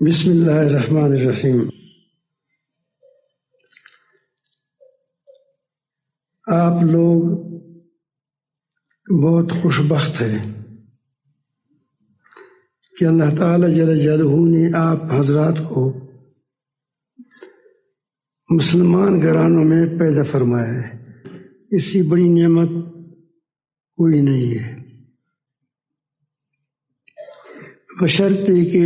بسم اللہ الرحمن الرحیم۔ آپ لوگ بہت خوش بخت ہیں کہ اللہ تعالی جل جلالہ نے آپ حضرات کو مسلمان گھرانوں میں پیدا فرمایا ہے۔ اس سے بڑی نعمت کوئی نہیں ہے، بشرطے کہ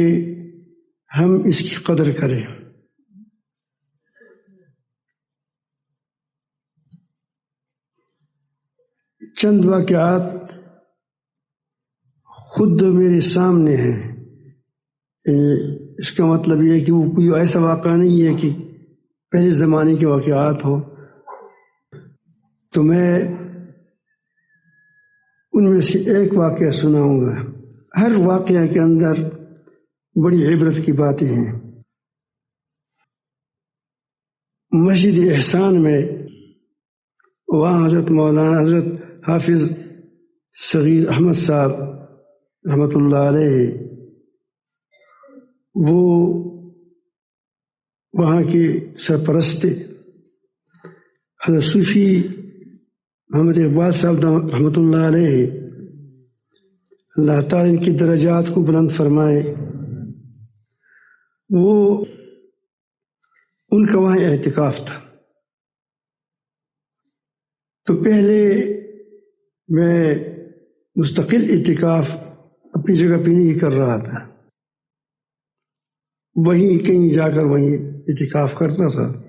ہم اس کی قدر کریں۔ چند واقعات خود میرے سامنے ہیں۔ اس کا مطلب یہ ہے کہ وہ کوئی ایسا واقعہ نہیں ہے کہ پہلے زمانے کے واقعات ہو، تو میں ان میں سے ایک واقعہ سناؤں گا۔ ہر واقعہ کے اندر بڑی عبرت کی باتیں ہیں۔ مسجد احسان میں وہاں حضرت مولانا حضرت حافظ صغیر احمد صاحب رحمۃ اللہ علیہ وہ وہاں کے سرپرست حضرت صوفی محمد اقبال صاحب رحمۃ اللہ علیہ، اللہ تعالیٰ ان کی درجات کو بلند فرمائے، وہ ان کا وہاں اعتکاف تھا۔ تو پہلے میں مستقل اعتکاف اپنی جگہ پہ نہیں کر رہا تھا، وہیں کہیں جا کر وہیں اعتکاف کرتا تھا،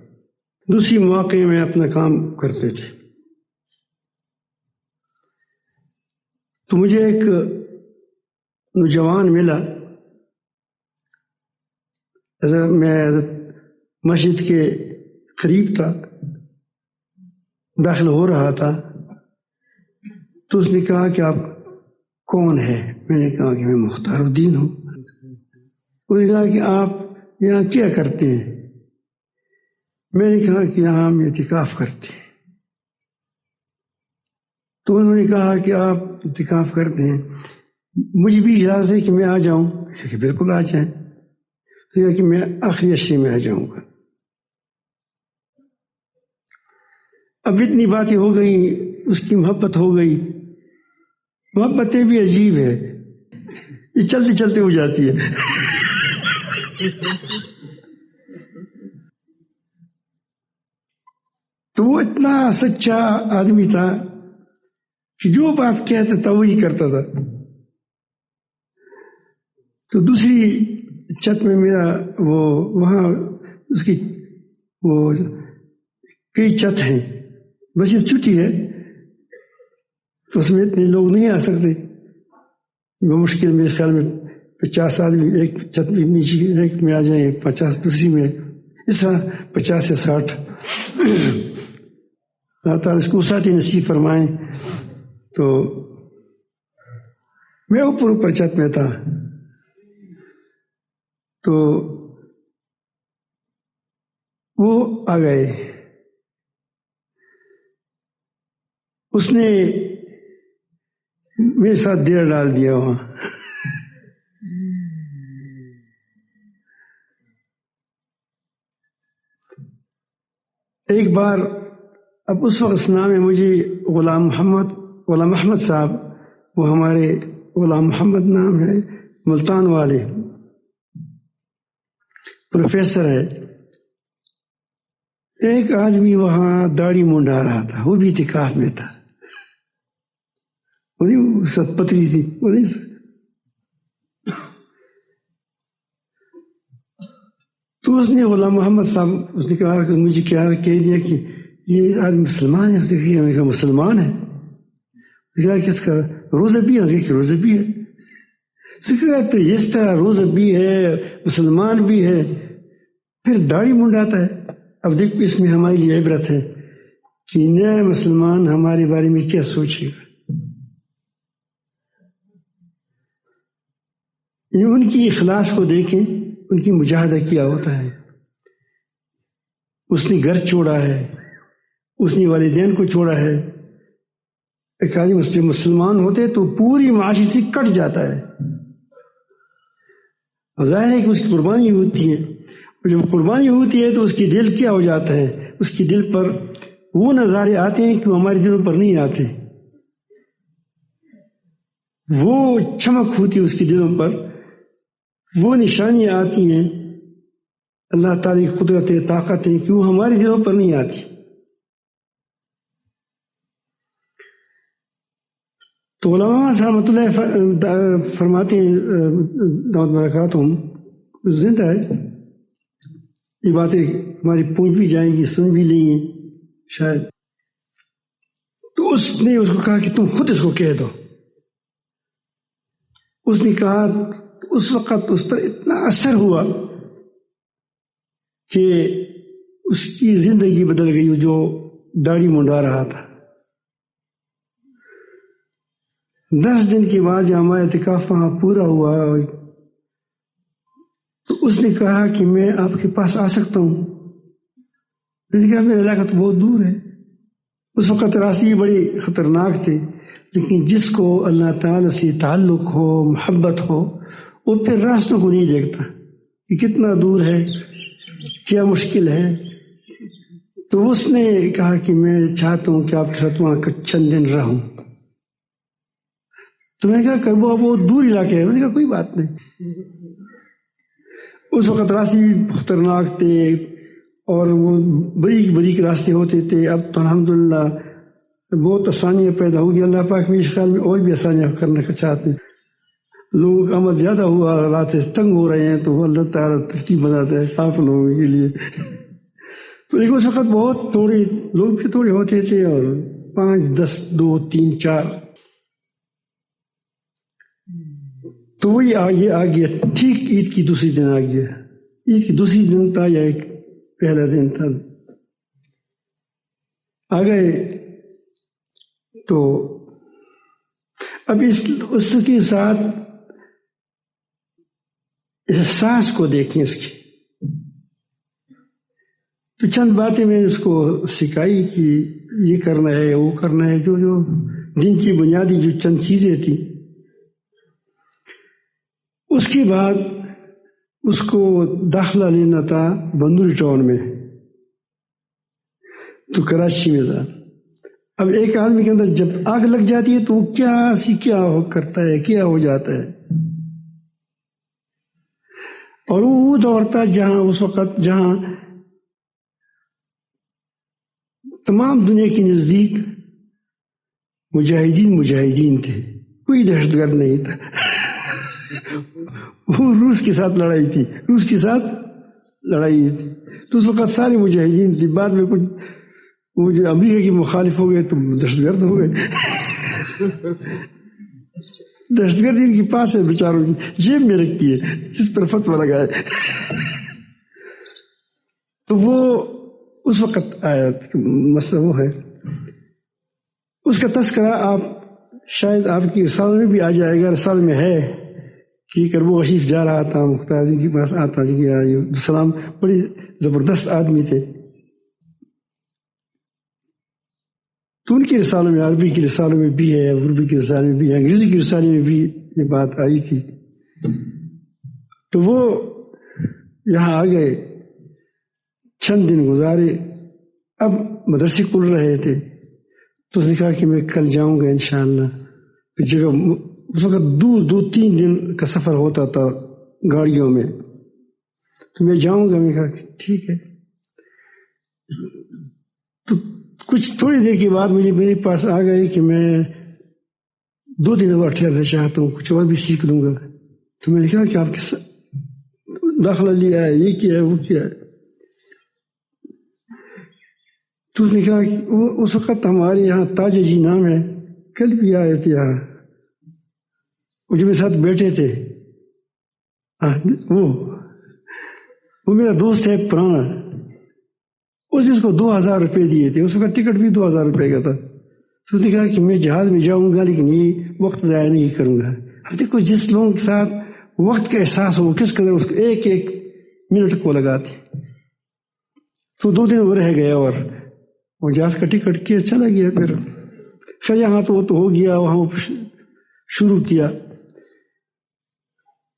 دوسری مواقع میں اپنا کام کرتے تھے۔ تو مجھے ایک نوجوان ملا، میں مسجد کے قریب تھا، داخل ہو رہا تھا، تو اس نے کہا کہ آپ کون ہیں؟ میں نے کہا کہ میں مختار الدین ہوں۔ اس نے کہا کہ آپ یہاں کیا کرتے ہیں؟ میں نے کہا کہ یہاں ہم اعتکاف کرتے ہیں۔ تو انہوں نے کہا کہ آپ اعتکاف کرتے ہیں، مجھے بھی اجازت ہے کہ میں آ جاؤں؟ کہ بالکل آ جائیں۔ اس نے کہا کہ میں آخری عشرے میں آ جاؤں گا۔ اب اتنی باتیں ہو گئی، اس کی محبت ہو گئی۔ محبتیں بھی عجیب ہے، یہ چلتے چلتے ہو جاتی ہے۔ تو وہ اتنا سچا آدمی تھا کہ جو بات کہتا تھا وہی کرتا تھا۔ تو دوسری چھت میں میرا وہاں اس کی وہ کئی چھت ہیں، مسجد چھوٹی ہے تو اس میں اتنے لوگ نہیں آ سکتے، وہ مشکل میرے خیال میں 50 آدمی ایک چھت میں نیچے ایک میں آ جائیں، 50 دوسری میں، اس طرح 50 یا 60۔ اللہ تعالیٰ اس کو وسعت نصیب فرمائیں۔ تو میں اوپر چھت میں تھا، تو وہ آ گئے۔ اس نے میرے ساتھ ڈیرا ڈال دیا وہاں۔ ایک بار، اب اس وقت نام ہے مجھے غلام احمد صاحب، وہ ہمارے غلام محمد نام ہے، ملتان والے پروفیسر ہے۔ ایک آدمی وہاں داڑھی منڈا رہا تھا، وہ بھی اعتکاف میں تھا، ست پتری تھی۔ تو اس نے غلام محمد صاحب اس نے کہا کہ مجھے کیا کہہ دیا کہ یہ آدمی مسلمان ہے؟ اس نے کہا مسلمان ہے۔ اس نے کہا کہ اس کا روزہ بھی ہے؟ کہ روزہ بھی ہے۔ اس نے کہا پھر اس طرح روزہ بھی ہے، مسلمان بھی ہے، پھر داڑھی منڈاتا ہے۔ اب دیکھ اس میں ہمارے لیے عبرت ہے کہ نئے مسلمان ہمارے بارے میں کیا سوچے گا۔ ان کی اخلاص کو دیکھیں، ان کی مجاہدہ کیا ہوتا ہے۔ اس نے گھر چھوڑا ہے، اس نے والدین کو چھوڑا ہے، ایک آدمی جب مسلمان ہوتے تو پوری معاشی سے کٹ جاتا ہے، اور ظاہر ہے کہ اس کی قربانی ہوتی ہے، اور جب قربانی ہوتی ہے تو اس کی دل کیا ہو جاتا ہے، اس کی دل پر وہ نظارے آتے ہیں کہ وہ ہمارے دلوں پر نہیں آتے، وہ چمک ہوتی ہے اس کی دلوں پر، وہ نشانیاں آتی ہیں اللہ تعالی کی قدرت طاقت ہے کہ وہ ہمارے دلوں پر نہیں آتی۔ تو علماء رحمۃ اللہ فرماتے ہیں دعوت برکاتہم، زندہ ہے، یہ باتیں ہماری پہنچ بھی جائیں گی، سن بھی لیں گے شاید۔ تو اس نے اس کو کہا کہ تم خود اس کو کہہ دو۔ اس نے کہا، اس وقت اس پر اتنا اثر ہوا کہ اس کی زندگی بدل گئی، جو داڑھی منڈا رہا تھا۔ 10 دن کے بعد جب ہمارا اعتکاف وہاں پورا ہوا تو اس نے کہا کہ میں آپ کے پاس آ سکتا ہوں؟ میں نے کہا میرا علاقہ تو بہت دور ہے۔ اس وقت راستے بڑے خطرناک تھے، لیکن جس کو اللہ تعالیٰ سے تعلق ہو، محبت ہو، وہ پھر راستوں کو نہیں دیکھتا کہ کتنا دور ہے، کیا مشکل ہے۔ تو اس نے کہا کہ میں چاہتا ہوں کہ آپ کے ساتھ وہاں چند دن رہوں۔ تو میں نے کہا کہ وہ بہت دور علاقے ہے۔ میں نے کہا کوئی بات نہیں۔ اس وقت راستے خطرناک تھے اور وہ بریک بریک راستے ہوتے تھے۔ اب تو الحمدللہ بہت آسانیاں پیدا ہوگی، اللہ پاک میرے خیال میں اور بھی آسانیاں کرنا چاہتے ہیں۔ لوگوں کا عمل زیادہ ہوا، راستے تنگ ہو رہے ہیں تو اللہ تعالیٰ ترتیب بناتا ہے آپ لوگوں کے لیے۔ تو ایک اس وقت بہت تھوڑے لوگ بھی تھوڑے ہوتے تھے، اور 5 10 2 3 4، تو وہی آگے آ گیا۔ ٹھیک عید کی دوسری دن آ گیا، عید کی دوسری دن تھا یا ایک پہلا دن تھا، آ گئے۔ تو اب اس کے ساتھ احساس کو دیکھیں اس کی۔ تو چند باتیں میں نے اس کو سکھائی کہ یہ کرنا ہے، وہ کرنا ہے، جو دن کی بنیادی جو چند چیزیں تھیں۔ اس کے بعد اس کو داخلہ لینا تھا بندوری ٹاؤن میں، تو کراچی میں تھا۔ اب ایک آدمی کے اندر جب آگ لگ جاتی ہے تو وہ کیا کرتا ہے، کیا ہو جاتا ہے۔ اور وہ دور تھا جہاں اس وقت جہاں تمام دنیا کے نزدیک مجاہدین تھے، کوئی دہشت گرد نہیں تھا۔ وہ روس کے ساتھ لڑائی تھی، تو اس وقت سارے مجاہدین تھے۔ بعد میں کچھ وہ جو امریکہ کی مخالف ہو گئے تو دہشت گرد ہو گئے۔ دہشت گردی ان کے پاس ہے، بیچاروں کی جیب میں رکھی ہے، جس پر فتویٰ لگا ہے۔ تو وہ اس وقت آیا مسئلہ وہ ہے، اس کا تذکرہ آپ شاید آپ کی رسالے میں بھی آ جائے گا۔ رسالے میں ہے کہ کربو غشیف جا رہا تھا، مختار جی کے پاس آتا جی السلام، بڑی زبردست آدمی تھے۔ تو ان کی رسالوں میں، عربی کی رسالوں میں بھی ہے، اردو کی رسالے میں بھی ہے، انگریزی کی رسالے میں بھی یہ بات آئی تھی۔ تو وہ یہاں آ گئے، چند دن گزارے، اب مدرسے کھل رہے تھے، تو اس نے کہا کہ میں کل جاؤں گا انشاءاللہ۔ جگہ اس وقت دور 2-3 دن کا سفر ہوتا تھا گاڑیوں میں، تو میں جاؤں گا۔ میں کہا کہ ٹھیک ہے۔ تو کچھ تھوڑی دیر کے بعد میرے پاس آ گئے کہ میں 2 دن اور ٹھہرنا چاہتا ہوں، کچھ اور بھی سیکھ لوں گا۔ تو میں نے کہا کہ آپ کے داخلہ لیا ہے، یہ کیا ہے، وہ کیا ہے۔ تو اس نے کہا کہ اس وقت ہمارے یہاں تاج جی نام ہے، کل بھی آئے تھے یہاں، وہ جو میرے ساتھ بیٹھے تھے، وہ میرا دوست ہے پرانا، اس کو 2000 روپے دیے تھے، اس وقت ٹکٹ بھی 2000 روپے کا تھا۔ تو اس نے کہا کہ میں جہاز میں جاؤں گا لیکن یہ وقت ضائع نہیں کروں گا۔ اب دیکھو جس لوگوں کے ساتھ وقت کا احساس ہو کس قدر اس کو ایک ایک منٹ کو لگاتے۔ تو 2 دن وہ رہ گئے اور وہ جہاز کا ٹکٹ کیا چلا گیا۔ پھر خیر یہاں تو وہ تو ہو گیا، وہاں شروع کیا.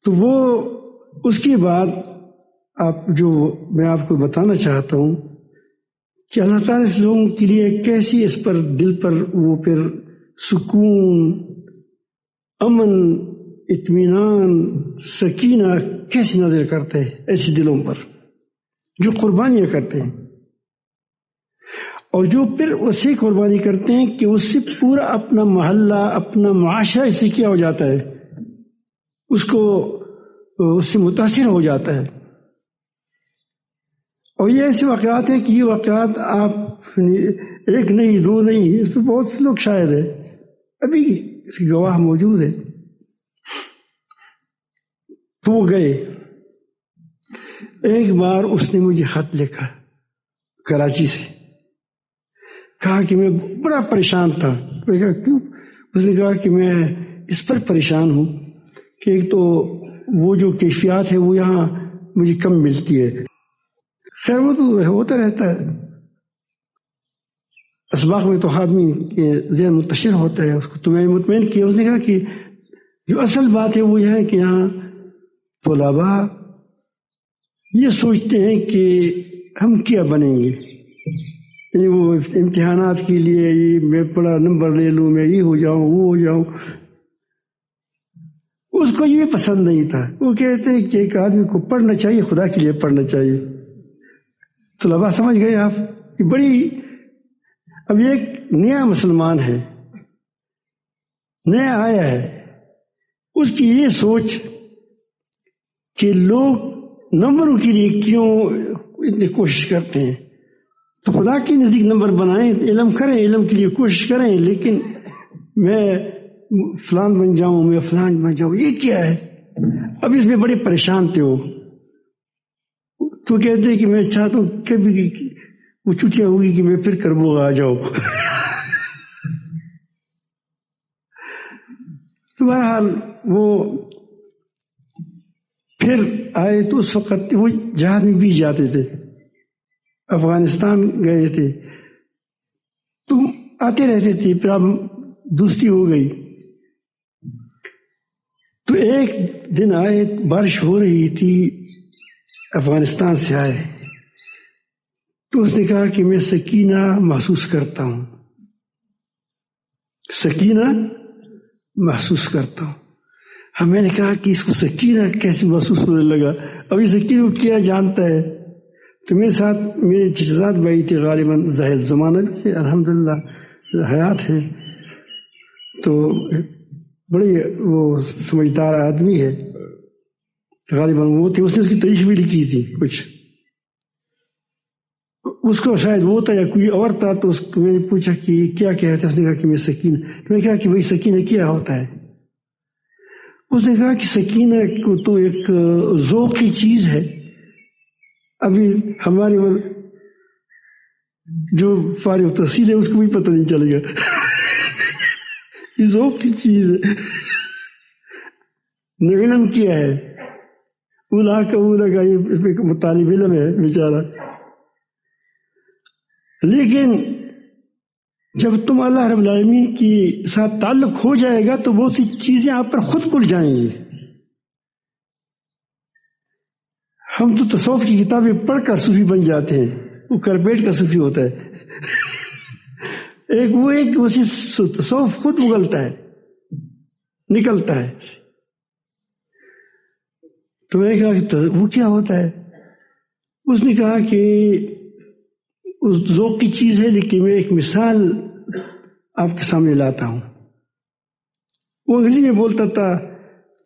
تو وہ اس کے بعد جو میں آپ کو بتانا چاہتا ہوں کہ اللہ تعالیٰ اس لوگوں کے لیے کیسی اس پر دل پر وہ پھر سکون، امن، اطمینان، سکینہ کیسے نازل کرتے ہیں ایسے دلوں پر جو قربانیاں کرتے ہیں، اور جو پھر اسی قربانی کرتے ہیں کہ اس سے پورا اپنا محلہ، اپنا معاشرہ اس سے کیا ہو جاتا ہے، اس سے متاثر ہو جاتا ہے. اور یہ ایسے واقعات ہیں کہ یہ واقعات آپ ایک نہیں، دو نہیں، اس پہ بہت سے لوگ شاید ہے، ابھی اس کی گواہ موجود ہے. تو وہ گئے. ایک بار اس نے مجھے خط لکھا کراچی سے، کہا کہ میں بڑا پریشان تھا. میں کہا کیوں؟ اس نے کہا کہ میں اس پر پریشان ہوں کہ ایک تو وہ جو کیفیات ہے وہ یہاں مجھے کم ملتی ہے. خیر وہ تو ہوتا رہتا ہے، اسباق میں تو آدمی کے ذہن منتشر ہوتا ہے. اس کو تو میں مطمئن کیا. اس نے کہا کہ جو اصل بات ہے وہ یہ ہے کہ یہاں طلباء یہ سوچتے ہیں کہ ہم کیا بنیں گے، یعنی وہ امتحانات کے لیے میں بڑا نمبر لے لوں، میں یہ ہو جاؤں، وہ ہو جاؤں. اس کو یہ پسند نہیں تھا. وہ کہتے ہیں کہ ایک آدمی کو پڑھنا چاہیے، خدا کے لیے پڑھنا چاہیے. طلباء سمجھ گئے آپ، یہ بڑی، اب ایک نیا مسلمان ہے، نیا آیا ہے، اس کی یہ سوچ کہ لوگ نمبروں کے لیے کیوں اتنی کوشش کرتے ہیں. تو خدا کے نزدیک نمبر بنائیں، علم کریں، علم کے لیے کوشش کریں، لیکن میں فلان بن جاؤں، میں فلان بن جاؤں، یہ کیا ہے؟ اب اس میں بڑے پریشان تھے وہ. تو کہتے ہیں کہ میں چاہتا ہوں کبھی وہ چھٹیاں ہوگی کہ میں پھر کربو آ جاؤں. تو بہرحال وہ پھر آئے تو اس وقت وہ جہاد میں بھی جاتے تھے، افغانستان گئے تھے، تو آتے رہتے تھے. پھر اب دوستی ہو گئی. تو ایک دن آئے، بارش ہو رہی تھی، افغانستان سے آئے. تو اس نے کہا کہ میں سکینہ محسوس کرتا ہوں، سکینہ محسوس کرتا ہوں. ہم میں نے کہا کہ اس کو سکینہ کیسے محسوس ہونے لگا؟ اب یہ سکینہ کیا جانتا ہے؟ تو میرے ساتھ میرے چچزاد بھائی تھے، غالباً ظاہر زمانہ سے الحمدللہ حیات ہے، تو بڑے وہ سمجھدار آدمی ہے، غالباً وہ تھے. اس نے اس کی تاریخ بھی لکھی تھی کچھ، اس کو شاید وہ تھا یا کوئی اور تھا. تو اس کو میں نے پوچھا کہ کیا کہتے ہیں؟ اس نے کہا کہ میں سکینہ. تو میں نے کہا کہ بھائی سکینہ کیا ہوتا ہے؟ اس نے کہا کہ سکینہ کو تو ایک ذوق کی چیز ہے. ابھی ہماری جو فارغ تحصیل ہے اس کو بھی پتہ نہیں چلے گا. یہ ذوق کی چیز ہے، علم کیا ہے، اولا کا اولا کا یہ طالب علم ہے بیچارہ. لیکن جب تم اللہ رب العالمین کی ساتھ تعلق ہو جائے گا تو بہت سی چیزیں آپ پر خود کھل جائیں گی. ہم تو تصوف کی کتابیں پڑھ کر صوفی بن جاتے ہیں، وہ کرپیٹ کا صوفی ہوتا ہے. ایک اسی تصوف خود اگلتا ہے، نکلتا ہے. تو میں نے کہا کہ وہ کیا ہوتا ہے؟ اس نے کہا کہ اس ذوق کی چیز ہے، لیکن میں ایک مثال آپ کے سامنے لاتا ہوں. وہ انگریزی میں بولتا تھا،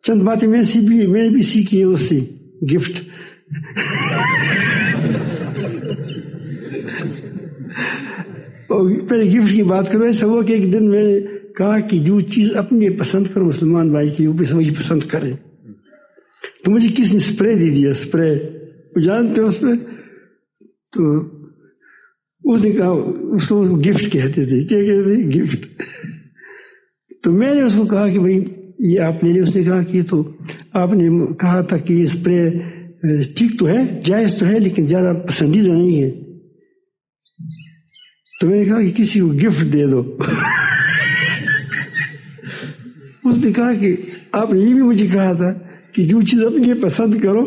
چند باتیں میں نے بھی سیکھی ہے اس سے، گفٹ. پہلے گفٹ کی بات کرو. ایسا ہوا کہ ایک دن میں نے کہا کہ جو چیز اپنی پسند کرو مسلمان بھائی کی، وہ وہی پسند کرے. تو مجھے کس نے اسپرے دے دیا، اسپرے جانتے ہو اس میں. تو اس نے کہا، اس کو گفٹ کہتے تھے. کیا کہتے تھے؟ گفٹ. تو میں نے اس کو کہا کہ بھائی یہ آپ لے لیں. اس نے کہا کہ تو آپ نے کہا تھا کہ یہ اسپرے ٹھیک تو ہے، جائز تو ہے، لیکن زیادہ پسندیدہ نہیں ہے. تو میں نے کہا کہ کسی کو گفٹ دے دو. اس نے کہا کہ آپ نے یہ بھی مجھے کہا تھا کہ جو چیز اپنے لیے پسند کرو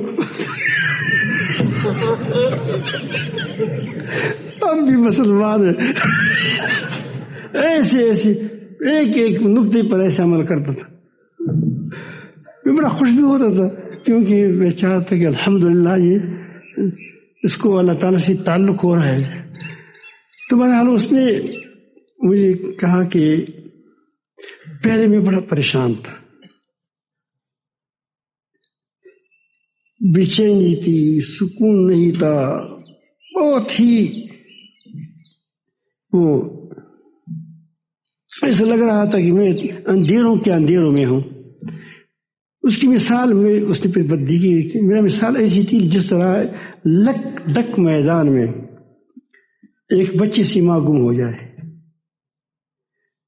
ہم بھی مسلمان ہیں. ایسے ایسے ایک ایک نقطے پر ایسے عمل کرتا تھا. میں بڑا خوش بھی ہوتا تھا کیونکہ میں چاہتا کہ الحمدللہ یہ اس کو اللہ تعالیٰ سے تعلق ہو رہا ہے. تو بہرحال اس نے مجھے کہا کہ پہلے میں بڑا پریشان تھا، بے چینی تھی، سکون نہیں تھا، بہت ہی وہ ایسا لگ رہا تھا کہ میں اندھیروں کے اندھیروں میں ہوں. اس کی مثال میں اس نے پھر بدی کی کہ میرا مثال ایسی تھی جس طرح لک دک میدان میں ایک بچے سی ماں گم ہو جائے،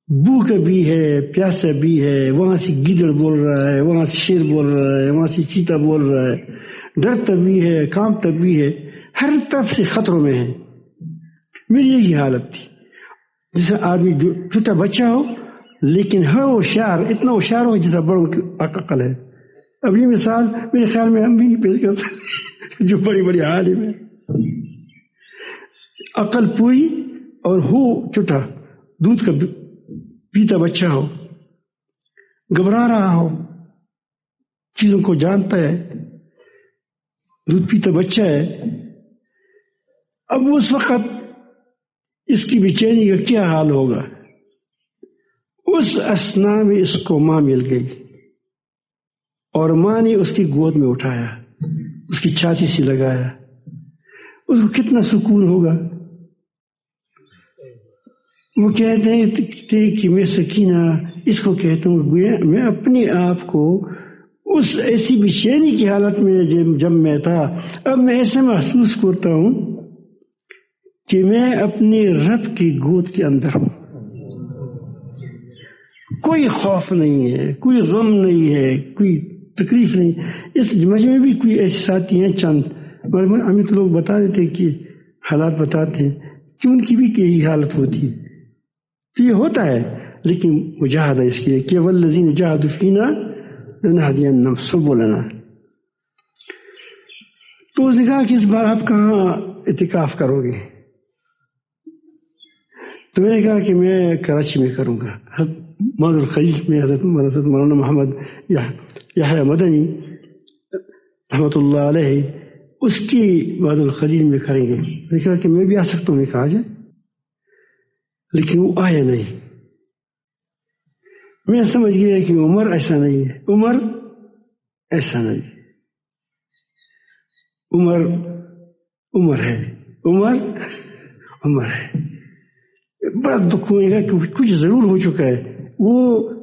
بھوک بھی ہے، پیاسا بھی ہے، وہاں سے گیدڑ بول رہا ہے، وہاں سے شیر بول رہا ہے، وہاں سے چیتا بول رہا ہے، ڈرتا بھی ہے، کانپتا بھی ہے، ہر طرف سے خطروں میں ہے. میری یہی حالت تھی. جیسے آدمی جو چھوٹا بچہ ہو لیکن ہے ہوشیار، اتنا ہوشیار ہو جیسا بڑوں کی عقل ہے. اب یہ مثال میرے خیال میں ہم بھی نہیں پیش کر سکتے جو بڑی بڑی عالم ہے. عقل پوری اور ہو چھوٹا، دودھ کا پیتا بچہ ہو، گھبرا رہا ہو، چیزوں کو جانتا ہے، دودھ پیتا بچہ ہے. اب اس وقت اس کی بے چینی کا کیا حال ہوگا. اس اثنا میں اس کو ماں مل گئی اور ماں نے اس کی گود میں اٹھایا، اس کی چھاتی سے لگایا. اس کو کتنا سکون ہوگا. وہ کہتے تھے کہ میں سکینہ اس کو کہتا ہوں، میں اپنے آپ کو اس ایسی بے چینی کی حالت میں جب میں تھا، اب میں ایسے محسوس کرتا ہوں کہ میں اپنے رب کی گود کے اندر ہوں. کوئی خوف نہیں ہے، کوئی غم نہیں ہے، کوئی تکلیف نہیں. اس مجمع میں بھی کوئی ایسے ساتھی ہیں چند، ہمیں تو لوگ بتا دیتے کہ حالات بتاتے ہیں کہ ان کی بھی یہی حالت ہوتی ہے. تو یہ ہوتا ہے، لیکن مجاہدہ اس کے لیے کہ والذین جاہدوا فینا لنہدینہم سبلنا. تو اس نے کہا کہ اس بار آپ کہاں اعتکاف کرو گے؟ تو میں نے کہا کہ میں کراچی میں کروں گا. حضرت معاذ الخلیل میں حضرت مولانا محمد یحییٰ مدنی رحمۃ اللہ علیہ اس کی معاذ الخلیل میں کریں گے. میں نے کہا کہ میں بھی آ سکتا ہوں. میں کہا جائے، لیکن وہ آیا نہیں. میں سمجھ گیا کہ عمر ایسا نہیں ہے، عمر ایسا نہیں ہے، عمر ہے، عمر ہے. بڑا دکھ ہوئے گا کہ کچھ ضرور ہو چکا ہے. وہ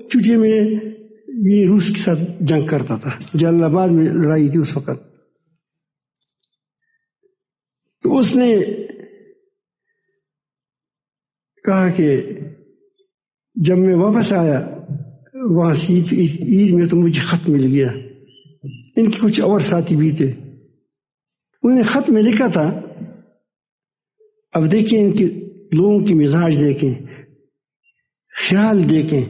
چوچے میں یہ روس کے ساتھ جنگ کرتا تھا، جلال آباد میں لڑائی تھی اس وقت. تو اس نے کہا کہ جب میں واپس آیا وہاں سے عید میں تو مجھے خط مل گیا. ان کے کچھ اور ساتھی بھی تھے، انہوں نے خط میں لکھا تھا. اب دیکھیں ان کے لوگوں کی مزاج دیکھیں، خیال دیکھیں.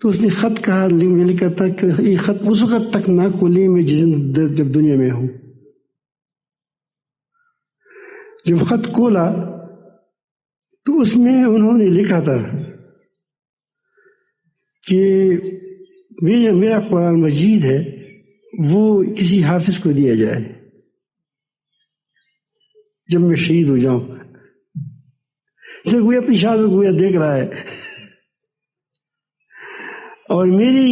تو اس نے خط کہا، میں لکھا تھا کہ یہ خط اس وقت تک نہ کھولے میں جب دنیا میں ہوں. جب خط کھولا تو اس میں انہوں نے لکھا تھا کہ میرا قرآن مجید ہے وہ کسی حافظ کو دیا جائے جب میں شہید ہو جاؤں. کوئی اپنی شہادت کو دیکھ رہا ہے. اور میری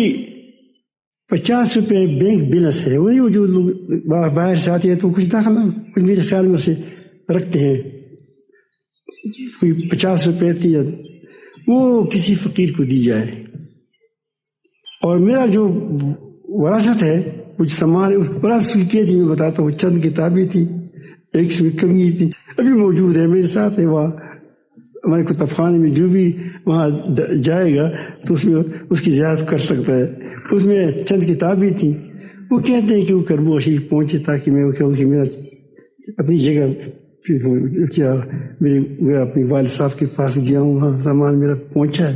50 روپے بینک بیلنس ہے. وہی جو لوگ باہر سے آتے ہیں تو کچھ داخل کچھ میرے خیال میں اسے رکھتے ہیں، کوئی 50 روپے تھی وہ کسی فقیر کو دی جائے. اور میرا جو وراثت ہے کچھ سامان وراثت کی کیا تھی میں بتاتا ہوں. چند کتابیں تھی، ایک سے کمی تھی، ابھی موجود ہے میرے ساتھ ہے. وہاں ہمارے کتب خانے میں جو بھی وہاں جائے گا تو اس میں اس کی زیارت کر سکتا ہے. اس میں چند کتابیں تھیں. وہ کہتے ہیں کہ وہ کربو شریف پہنچے تاکہ میں وہ کہوں کہ میرا اپنی جگہ کیا میں اپنی والد صاحب کے پاس گیا ہوں، وہاں سامان میرا پہنچا ہے.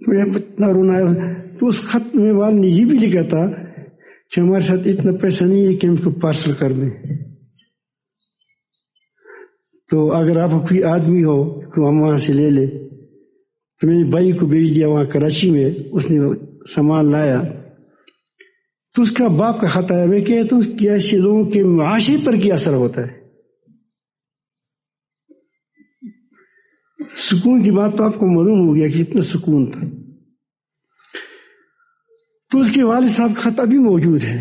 میں اتنا رونا ہے. تو اس خط میں والد نے یہ بھی لکھا تھا کہ ہمارے ساتھ اتنا پیسہ نہیں ہے کہ ہم اس کو پارسل کر دیں، تو اگر آپ کوئی آدمی ہو کہ ہم وہاں سے لے لے. تو میں نے بھائی کو بھیج دیا وہاں کراچی میں، اس نے سامان لایا. تو اس کا باپ کا خط آیا. میں کہتا ہوں کہ ایسے لوگوں کے معاشرے پر کیا اثر ہوتا ہے. سکون کی بات تو آپ کو معلوم ہو گیا کہ اتنا سکون تھا. تو اس کے والد صاحب کا خط ابھی موجود ہے.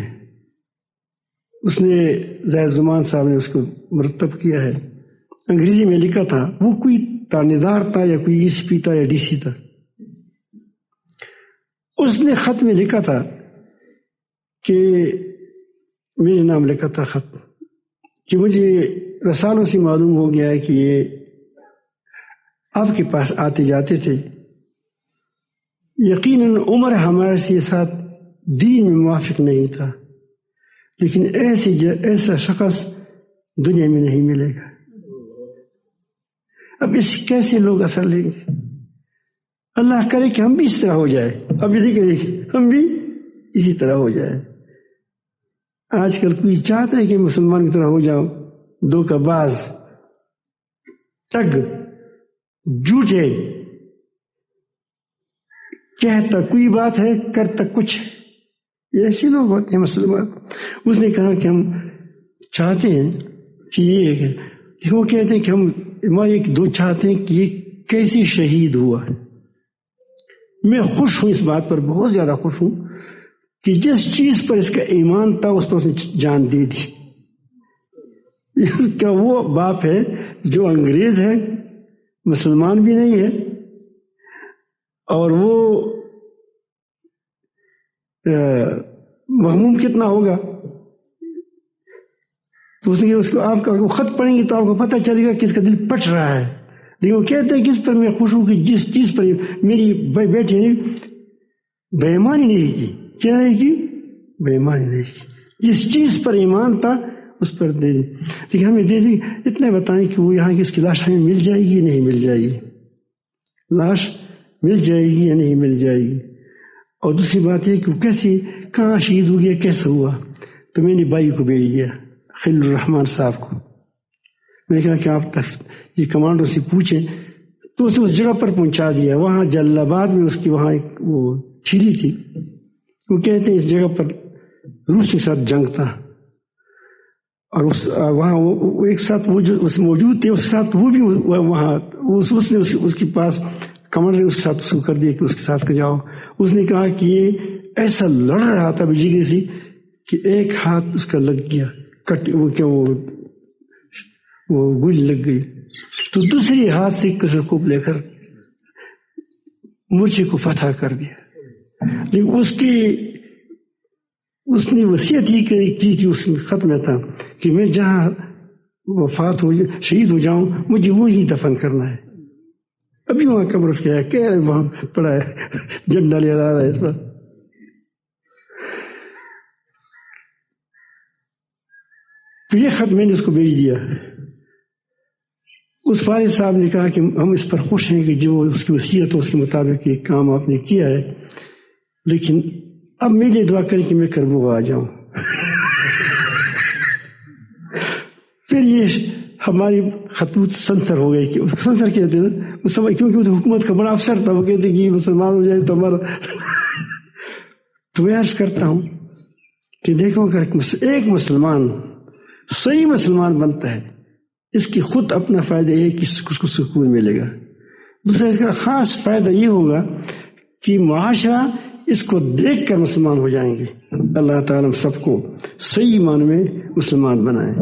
اس نے زاہد زمان صاحب نے اس کو مرتب کیا ہے. انگریزی میں لکھا تھا. وہ کوئی تانیدار تھا یا کوئی ایس پی تھا یا ڈی سی تھا. اس نے خط میں لکھا تھا کہ میرے نام لکھا تھا خط کہ مجھے رسالوں سے معلوم ہو گیا ہے کہ یہ آپ کے پاس آتے جاتے تھے. یقیناً عمر ہمارے سے ساتھ دین میں موافق نہیں تھا، لیکن ایسا شخص دنیا میں نہیں ملے گا. اب اس کیسے لوگ اثر لیں گے؟ اللہ کرے کہ ہم بھی اس طرح ہو جائے. اب یہ دیکھیں ہم بھی اسی طرح ہو جائے. آج کل کوئی چاہتا ہے کہ مسلمان کی طرح ہو جاؤ. دھوکہ باز، ٹگ، جھوٹے، کہتا کوئی بات ہے کرتا کچھ. یہ ایسے لوگ ہوتے ہیں مسلمان. اس نے کہا کہ ہم چاہتے ہیں کہ یہ وہ کہتے ہیں کہ ہم ہمارے ایک دو چاہتے ہیں کہ یہ کیسے شہید ہوا. میں خوش ہوں اس بات پر، بہت زیادہ خوش ہوں کہ جس چیز پر اس کا ایمان تھا اس پر اس نے جان دے دی. اس کا وہ باپ ہے جو انگریز ہے، مسلمان بھی نہیں ہے، اور وہ مغموم کتنا ہوگا. تو اس نے اس کو آپ کا خط پڑھیں گے تو آپ کو پتہ چلے گا کہ اس کا دل پٹ رہا ہے. لیکن وہ کہتے ہیں کہ اس پر میں خوش ہوں کہ جس چیز پر میری بیٹی نے بے ایمانی نہیں کی. کیا نہیں کی؟ بے ایمانی نہیں کی. جس چیز پر ایمان تھا اس پر دے دی. لیکن ہمیں دے دی اتنا بتائیں کہ وہ یہاں کی اس کی لاش ہمیں مل جائے گی یا نہیں مل جائے گی. لاش مل جائے گی یا نہیں مل جائے گی. اور دوسری بات یہ کہ وہ کیسے کہاں شہید ہو گیا، کیسے ہوا. تو میں نے بھائی کو بھیج دیا، خلیل الرحمان صاحب کو. میں نے کہا کہ آپ یہ کمانڈر سے پوچھیں. تو اس نے اس جگہ پر پہنچا دیا. وہاں جلال آباد میں اس کی وہاں ایک وہ چھیری تھی. وہ کہتے ہیں اس جگہ پر روس کے ساتھ جنگ تھا، اور وہاں وہ ایک ساتھ وہ جو اس موجود تھے اس کے ساتھ وہ بھی وہاں اس نے اس کے پاس کمانڈر نے اس کے ساتھ اس کو کر دیا کہ اس کے ساتھ جاؤ. اس نے کہا کہ یہ ایسا لڑ رہا تھا بجلی سے کہ ایک ہاتھ اس کا لگ گیا، وہ گولی لگ گئی. تو دوسری ہاتھ سے کشکوپ لے کر مورچے کو فتح کر دیا. لیکن اس نے وصیت ہی کی تھی، اس خط میں تھا کہ میں جہاں وفات ہو شہید ہو جاؤں مجھے وہی دفن کرنا ہے. ابھی وہاں قبر اس کے ہے کہ وہاں پڑا ہے، جھنڈا لے رہا ہے اس پر. تو یہ خط میں نے اس کو بھیج دیا. اس والد صاحب نے کہا کہ ہم اس پر خوش ہیں کہ جو اس کی وصیت ہو اس کے مطابق یہ کام آپ نے کیا ہے، لیکن اب میرے لیے دعا کریں کہ میں کربوغا آ جاؤں. پھر یہ ہماری خطوط سنسر ہو گئی کہ اس کو سنسر کہتے ہیں کیونکہ وہ حکومت کا بڑا افسر تھا. وہ کہتے کہ یہ مسلمان ہو جائے تو ہمارا. تو میں عرض کرتا ہوں کہ دیکھو اگر ایک مسلمان صحیح مسلمان بنتا ہے اس کی خود اپنا فائدہ یہ کہ اس کو سکون ملے گا. دوسرا اس کا خاص فائدہ یہ ہوگا کہ معاشرہ اس کو دیکھ کر مسلمان ہو جائیں گے. اللہ تعالیٰ سب کو صحیح معنی میں مسلمان بنائے.